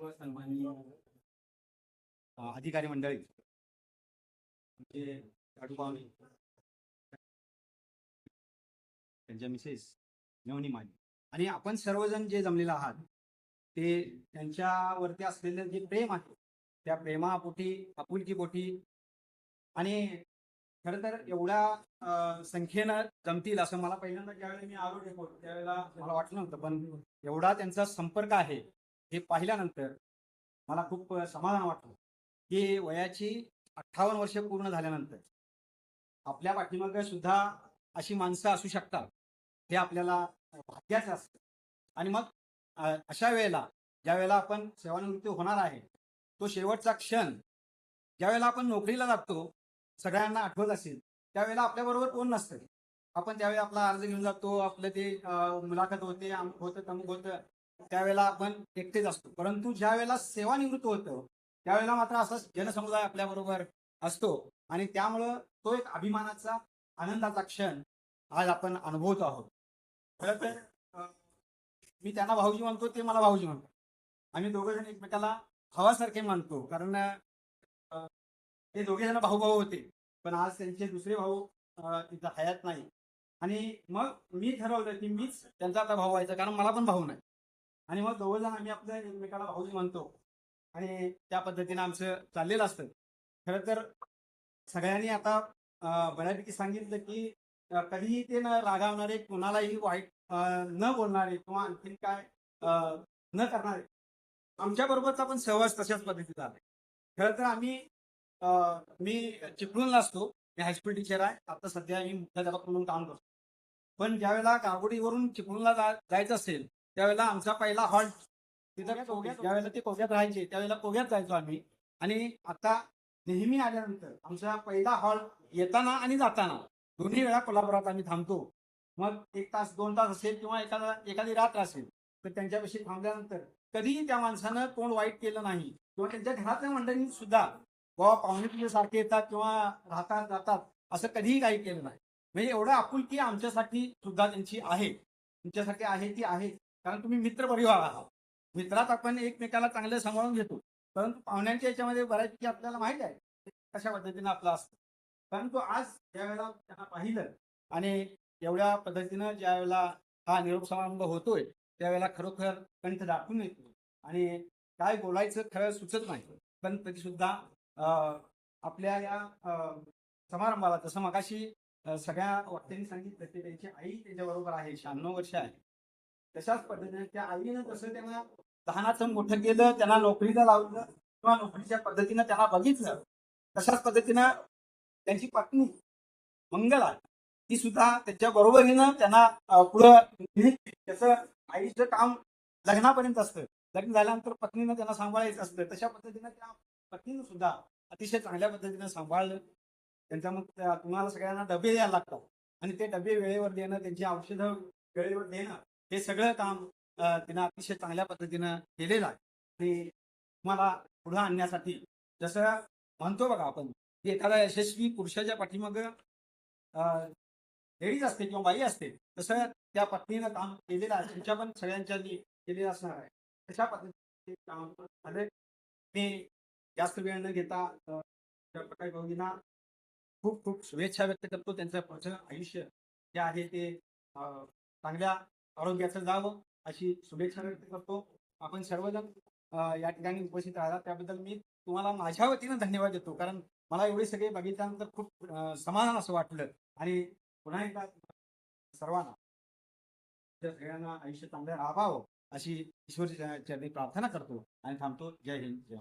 सर्व सन्माननीय अधिकारी मंडळी, पाहुणे, त्यांच्या मिसेस मेवणी माने आणि आपण सर्वजण जे जमलेला आहात ते त्यांच्यावरती असलेलं जे प्रेम आहे त्या प्रेमापोटी, आपुलकीपोटी आणि खरं तर एवढ्या संख्येनं जमतील असं मला पहिल्यांदा ज्यावेळेला मी आलो डेपोट त्यावेळेला मला वाटलं नव्हतं, पण एवढा त्यांचा संपर्क आहे हे पाहिल्यानंतर मला खूप समाधान वाटलं की वयाची 58 वर्ष पूर्ण झाल्यानंतर आपल्या पाठीमागे सुद्धा अशी माणसं असू शकतात हे आपल्याला भाग्याचं असतं. आणि मग अशा वेळेला ज्या वेळेला आपण सेवानिवृत्ती होणार आहे तो शेवटचा क्षण ज्यावेळेला आपण नोकरीला लागतो, सगळ्यांना आठवत असेल त्यावेळेला आपल्याबरोबर कोण नसतं. आपण त्यावेळी आपला अर्ज घेऊन जातो, आपलं ते मुलाखत होते, अमुक होतं तमुक होतं, त्यावेळेला आपण एकटेच असतो. परंतु ज्या वेळेला सेवानिवृत्त होतो त्यावेळेला मात्र असा जनसमुदाय आपल्याबरोबर असतो आणि त्यामुळं तो एक अभिमानाचा, आनंदाचा क्षण आज आपण अनुभवतो आहोत. खरं तर मी त्यांना भाऊजी म्हणतो, ते मला भाऊजी म्हणतो. आम्ही दोघं जण एकमेकाला भावासारखे मानतो, कारण ते दोघे जण भाऊ भाऊ होते, पण आज त्यांचे दुसरे भाऊ तिथं हयात नाही. आणि मग मी ठरवलं की मीच त्यांचा आता भाऊ व्हायचा, कारण मला पण भाऊ नाही. आणि मग दोघं जण आम्ही आपल्या एकमेकाला भाऊजी म्हणतो आणि त्या पद्धतीने आमचं चाललेलं असतं. खरं तर सगळ्यांनी आता बऱ्यापैकी सांगितलं की कधीही ते न रागावणारे, कोणालाही वाईट न बोलणारे किंवा आणखीन काय न करणारे आमच्या बरोबरचा पण सहवास तशाच पद्धतीचा आहे. खरं तर आम्ही मी चिपळूणला असतो, मी हायस्कूल टीचर आहे. आता सध्या मी मुख्याध्यापक म्हणून काम करतो. पण ज्यावेळेला गारगोडीवरून चिपळूणला जायचं असेल त्यावेळेला आमचा पहिला हॉल्ट तिथं ज्यावेळेला ते कोग्यात राहायचे त्यावेळेला कोग्यात जायचो आम्ही. आणि आता नेहमी आल्यानंतर आमचा पहिला हॉल्ट येताना आणि जाताना दोन्ही वेळा कोल्हापुरात आम्ही थांबतो. मग 1 तास 2 तास असेल किंवा एखादी रात्र असेल तर त्यांच्यापाशी थांबल्यानंतर कधीही त्या माणसानं कोण वाईट केलं नाही किंवा त्यांच्या घरातल्या मंडळींनी सुद्धा बाबा पाहुणे तुझे सारखे येतात किंवा राहतात जातात असं कधीही काही केलं नाही. म्हणजे एवढं आपुलकी आमच्यासाठी सुद्धा त्यांची आहे, तुमच्यासाठी आहे ती आहे. कारण तुम्ही मित्र परिवार आहात. मित्रात आपण एकमेकाला चांगलं सांभाळून घेतो, परंतु पाहुण्यांच्या याच्यामध्ये बऱ्याचपैकी आपल्याला माहिती आहे कशा पद्धतीनं आपलं असतं. परंतु आज ज्यावेळेला त्यांना पाहिलं आणि एवढ्या पद्धतीनं ज्या वेळेला हा निरोप समारंभ होतोय त्यावेळेला खरोखर कंठ दाखवून येतो आणि काय बोलायचं खरं सुचत नाही. पण तरी सुद्धा आपल्या या समारंभाला तसं मगाशी सगळ्या वक्त्यांनी सांगितलं की त्यांची आई त्याच्याबरोबर आहे, 96 वर्ष आहे. तशाच पद्धतीने त्या आईनं जसं त्यांना लहानाचं मोठं केलं, त्यांना नोकरीला लावलं किंवा नोकरीच्या पद्धतीनं त्यांना बघितलं, तशाच पद्धतीनं त्यांची पत्नी मंगला ती सुद्धा त्याच्या बरोबरीनं त्यांना पुढं त्याचं आईचं काम लग्नापर्यंत असतं. लग्न झाल्यानंतर पत्नीनं त्यांना सांभाळायचं असतं. तशा पद्धतीनं त्या पत्नीनं सुद्धा अतिशय चांगल्या पद्धतीनं सांभाळलं. त्यांच्या मग तुम्हाला सगळ्यांना डबे द्यायला लागतात आणि ते डबे वेळेवर देणं, त्यांची औषधं वेळेवर देणं, हे सगळं काम तिनं अतिशय चांगल्या पद्धतीनं केलेलं आहे. आणि तुम्हाला पुढं आणण्यासाठी जसं म्हणतो बघा आपण की एखादा यशस्वी पुरुषाच्या पाठीमागं लेडीज असते किंवा बाई असते, तसं त्या पत्नीनं काम केलेलं आहे. तुमच्या पण सगळ्यांच्या केलेलं असणार आहे. तशा पद्धतीने काम झालं. मी जास्त वेळ न घेता प्रकाश भाऊजींना खूप खूप शुभेच्छा व्यक्त करतो. त्यांचं पुढचं आयुष्य जे आहे ते चांगल्या आरोग्याचं जावं अशी शुभेच्छा व्यक्त करतो. आपण सर्वजण या ठिकाणी उपस्थित राहिला त्याबद्दल मी तुम्हाला माझ्या वतीनं धन्यवाद देतो. कारण मला एवढे सगळे बघितल्यानंतर खूप समाधान असं वाटलं. आणि पुन्हा एकदा सर्वांना सगळ्यांना आयुष्य चांगलं राहावं अशी ईश्वरी चरणी प्रार्थना करतो आणि थांबतो. जय हिंद, जय